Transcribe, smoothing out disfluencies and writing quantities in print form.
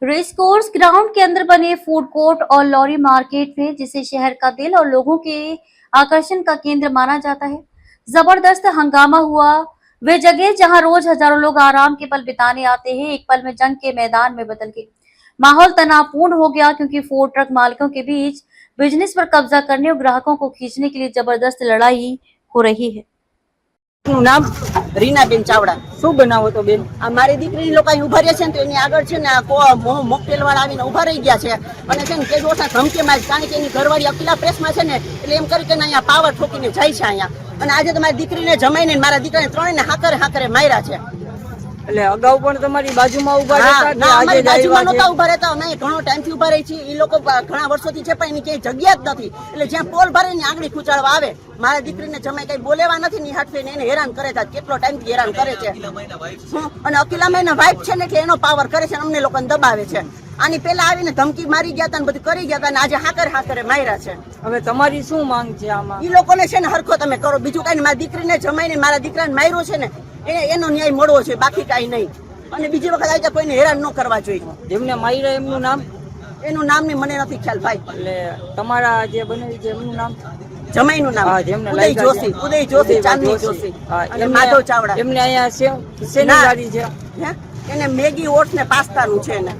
Race course ground के अंदर बने फूड कोर्ट और लॉरी मार्केट में, जिसे शहर का दिल और लोगों के आकर्षण का केंद्र माना जाता है, जबरदस्त हंगामा हुआ। वे जगह जहां रोज हजारों लोग आराम के पल बिताने आते हैं, एक पल में जंग के मैदान में बदल गए। माहौल तनावपूर्ण हो गया क्योंकि फूड ट्रक मालिकों के बीच बिजनेस पर कब्जा करने और ग्राहकों को खींचने के लिए जबरदस्त लड़ाई हो रही है। नाम રીનાબેન ચાવડા। શું બનાવો તો બેન? આ મારી દીકરી લોકો અહીં ઉભા રહ્યા છે ને તો એની આગળ છે ને આ મોકટેલ વાળા આવીને ઉભા રહી ગયા છે અને છે ને કે જોતા ધમકી મારી, કારણ કે એની ઘરવાળી અકીલા પ્રેસમાં છે ને એટલે એમ કરી કે અહીંયા પાવર ઠોકીને જાય છે અહીંયા। અને આજે તો મારી દીકરીને જમાઈને મારા દીકરાને ત્રણેયને હાકરે માર્યા છે। એટલે અગાઉ પણ તમારી બાજુમાં ઉભા રહેતા કે આજે જ બાજુમાં આવ્યા નહોતા છે? ઉભા રહેતા, અમે ઘણો ટાઈમથી ઉભા રહી છીએ। એ લોકો ઘણા વર્ષોથી છે પણ એની ક્યાંય જગ્યા જ નથી, એટલે જ્યાં પોલ ભરે એની આંગળી ખૂંચાડવા આવે। મારા દીકરીને જમાઈ કઈ બોલેવા નથી ની હાથવીને એને હેરાન કરે છે, કેટલો ટાઈમથી હેરાન કરે છે। અને અકીલામાં એના વાઇફ છે ને એટલે એનો પાવર કરે છે, અમને લોકોને દબાવે છે। આની પેલા આવીને ધમકી મારી ગયા હતા ને બધું કરી ગયા હતા, અને આજે હાકરે માર્યા છે। હવે તમારી શું માંગ છે આમાં? એ લોકોને છે ને હરખો તમે કરો, બીજું કઈ મારી દીકરીને જમાઈને મારા દીકરાને માર્યો છે ને એનો ન્યાય મળવો છે, બાકી કઈ નહીં। અને બીજી વખત આવી કોઈને હેરાન ન કરવા જોઈએ। જેમને માર્યા એમનું નામ? એનું નામ ની મને નથી ખ્યાલ ભાઈ। એટલે તમારા જે બનેવી છે એમનું નામ? જમાઈનું નામ હા, જેમને ઉદય જોશી, ઉદય જોશી, ચાંદની જોશી અને માધવ ચાવડા। એમને અહીંયા શેની ગાડી છે? એને મેગી ઓટ્સ ને પાસ્તાનું છે ને।